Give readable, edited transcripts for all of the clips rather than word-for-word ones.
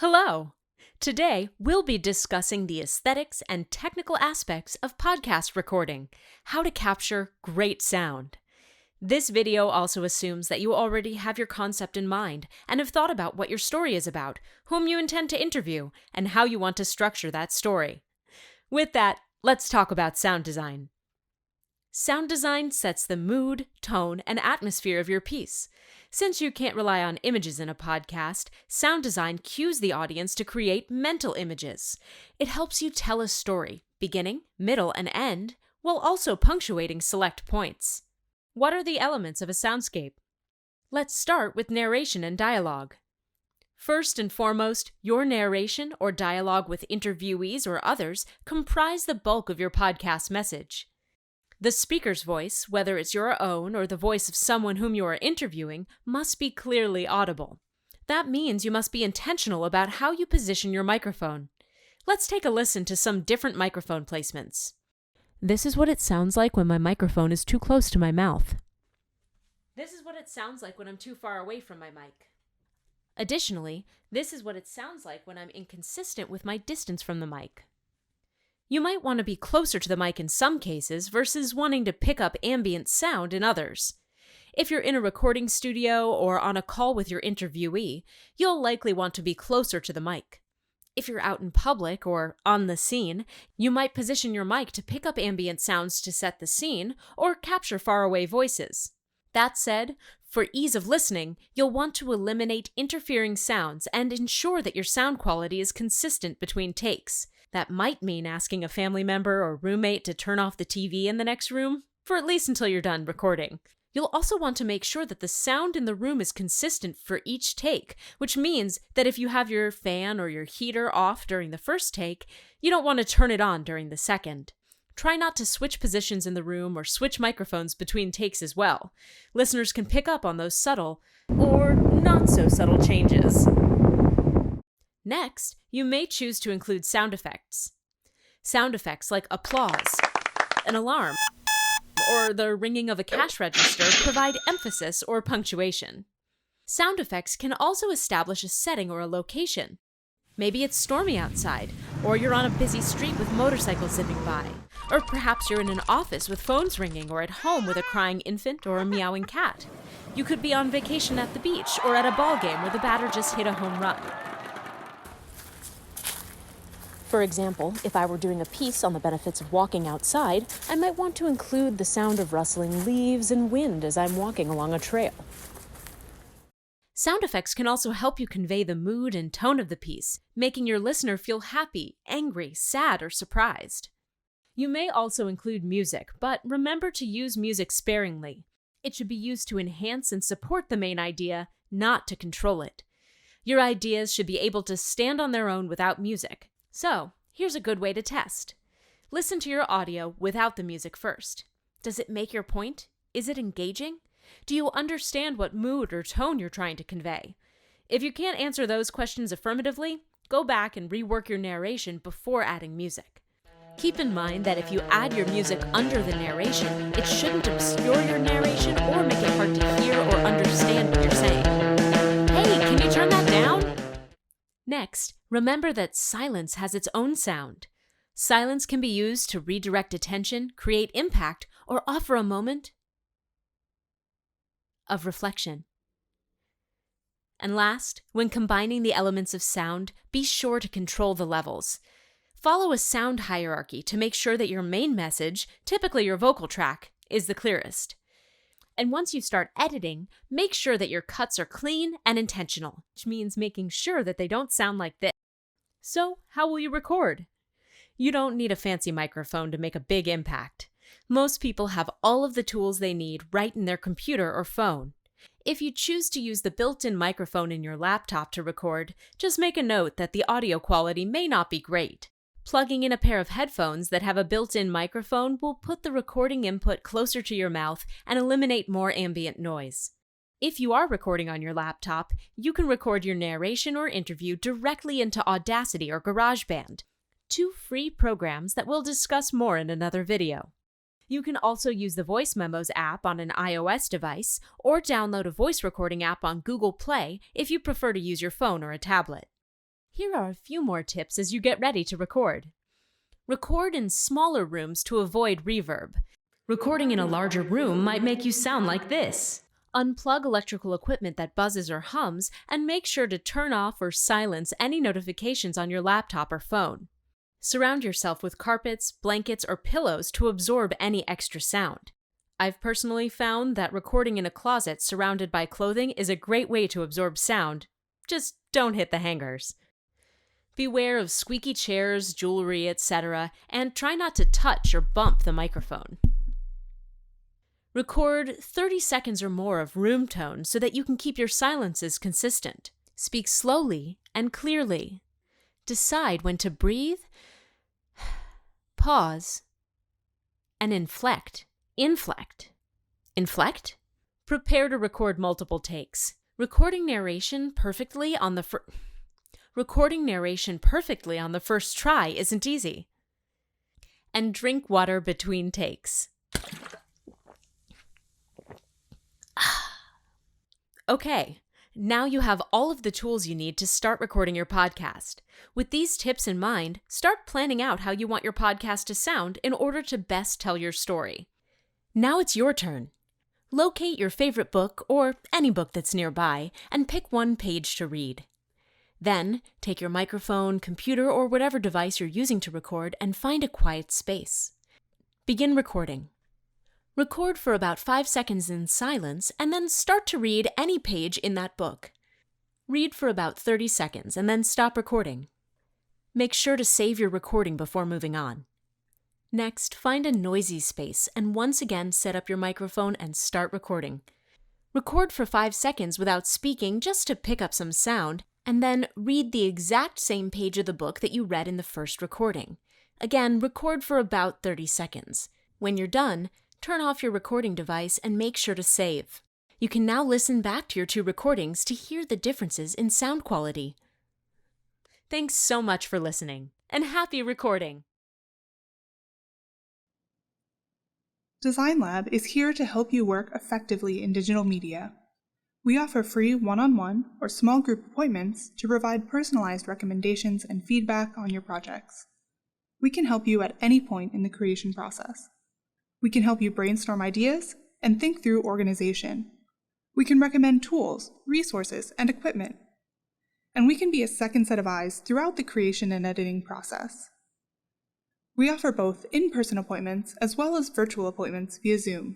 Hello! Today, we'll be discussing the aesthetics and technical aspects of podcast recording, how to capture great sound. This video also assumes that you already have your concept in mind and have thought about what your story is about, whom you intend to interview, and how you want to structure that story. With that, let's talk about sound design. Sound design sets the mood, tone, and atmosphere of your piece. Since you can't rely on images in a podcast, sound design cues the audience to create mental images. It helps you tell a story, beginning, middle, and end, while also punctuating select points. What are the elements of a soundscape? Let's start with narration and dialogue. First and foremost, your narration or dialogue with interviewees or others comprise the bulk of your podcast message. The speaker's voice, whether it's your own or the voice of someone whom you are interviewing, must be clearly audible. That means you must be intentional about how you position your microphone. Let's take a listen to some different microphone placements. This is what it sounds like when my microphone is too close to my mouth. This is what it sounds like when I'm too far away from my mic. Additionally, this is what it sounds like when I'm inconsistent with my distance from the mic. You might want to be closer to the mic in some cases versus wanting to pick up ambient sound in others. If you're in a recording studio or on a call with your interviewee, you'll likely want to be closer to the mic. If you're out in public or on the scene, you might position your mic to pick up ambient sounds to set the scene or capture faraway voices. That said, for ease of listening, you'll want to eliminate interfering sounds and ensure that your sound quality is consistent between takes. That might mean asking a family member or roommate to turn off the TV in the next room, for at least until you're done recording. You'll also want to make sure that the sound in the room is consistent for each take, which means that if you have your fan or your heater off during the first take, you don't want to turn it on during the second. Try not to switch positions in the room or switch microphones between takes as well. Listeners can pick up on those subtle or not so subtle changes. Next, you may choose to include sound effects. Sound effects like applause, an alarm, or the ringing of a cash register provide emphasis or punctuation. Sound effects can also establish a setting or a location. Maybe it's stormy outside, or you're on a busy street with motorcycles zipping by, or perhaps you're in an office with phones ringing or at home with a crying infant or a meowing cat. You could be on vacation at the beach or at a ball game where the batter just hit a home run. For example, if I were doing a piece on the benefits of walking outside, I might want to include the sound of rustling leaves and wind as I'm walking along a trail. Sound effects can also help you convey the mood and tone of the piece, making your listener feel happy, angry, sad, or surprised. You may also include music, but remember to use music sparingly. It should be used to enhance and support the main idea, not to control it. Your ideas should be able to stand on their own without music. So, here's a good way to test. Listen to your audio without the music first. Does it make your point? Is it engaging? Do you understand what mood or tone you're trying to convey? If you can't answer those questions affirmatively, go back and rework your narration before adding music. Keep in mind that if you add your music under the narration, it shouldn't obscure your narration or make it hard to hear or understand what you're saying. Hey, can you turn that down? Next, remember that silence has its own sound. Silence can be used to redirect attention, create impact, or offer a moment of reflection. And last, when combining the elements of sound, be sure to control the levels. Follow a sound hierarchy to make sure that your main message, typically your vocal track, is the clearest. And once you start editing, make sure that your cuts are clean and intentional, which means making sure that they don't sound like this. So, how will you record? You don't need a fancy microphone to make a big impact. Most people have all of the tools they need right in their computer or phone. If you choose to use the built-in microphone in your laptop to record, just make a note that the audio quality may not be great. Plugging in a pair of headphones that have a built-in microphone will put the recording input closer to your mouth and eliminate more ambient noise. If you are recording on your laptop, you can record your narration or interview directly into Audacity or GarageBand, two free programs that we'll discuss more in another video. You can also use the Voice Memos app on an iOS device or download a voice recording app on Google Play if you prefer to use your phone or a tablet. Here are a few more tips as you get ready to record. Record in smaller rooms to avoid reverb. Recording in a larger room might make you sound like this. Unplug electrical equipment that buzzes or hums, and make sure to turn off or silence any notifications on your laptop or phone. Surround yourself with carpets, blankets, or pillows to absorb any extra sound. I've personally found that recording in a closet surrounded by clothing is a great way to absorb sound. Just don't hit the hangers. Beware of squeaky chairs, jewelry, etc., and try not to touch or bump the microphone. Record 30 seconds or more of room tone so that you can keep your silences consistent. Speak slowly and clearly. Decide when to breathe, pause, and inflect. Inflect? Prepare to record multiple takes. Recording narration perfectly on the first try isn't easy. And drink water between takes. Okay, now you have all of the tools you need to start recording your podcast. With these tips in mind, start planning out how you want your podcast to sound in order to best tell your story. Now it's your turn. Locate your favorite book, or any book that's nearby, and pick one page to read. Then, take your microphone, computer, or whatever device you're using to record and find a quiet space. Begin recording. Record for about 5 seconds in silence and then start to read any page in that book. Read for about 30 seconds and then stop recording. Make sure to save your recording before moving on. Next, find a noisy space and once again set up your microphone and start recording. Record for 5 seconds without speaking just to pick up some sound, and then read the exact same page of the book that you read in the first recording. Again, record for about 30 seconds. When you're done, turn off your recording device and make sure to save. You can now listen back to your 2 recordings to hear the differences in sound quality. Thanks so much for listening, and happy recording! Design Lab is here to help you work effectively in digital media. We offer free one-on-one or small group appointments to provide personalized recommendations and feedback on your projects. We can help you at any point in the creation process. We can help you brainstorm ideas and think through organization. We can recommend tools, resources, and equipment. And we can be a second set of eyes throughout the creation and editing process. We offer both in-person appointments as well as virtual appointments via Zoom.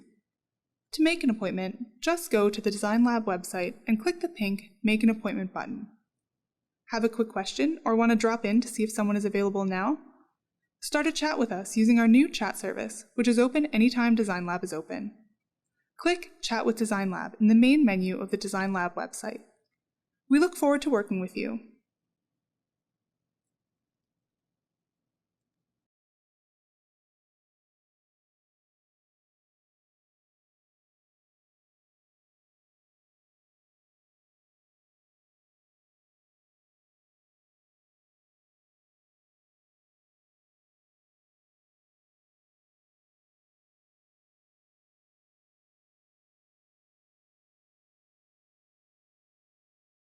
To make an appointment, just go to the Design Lab website and click the pink Make an Appointment button. Have a quick question or want to drop in to see if someone is available now? Start a chat with us using our new chat service, which is open anytime Design Lab is open. Click Chat with Design Lab in the main menu of the Design Lab website. We look forward to working with you.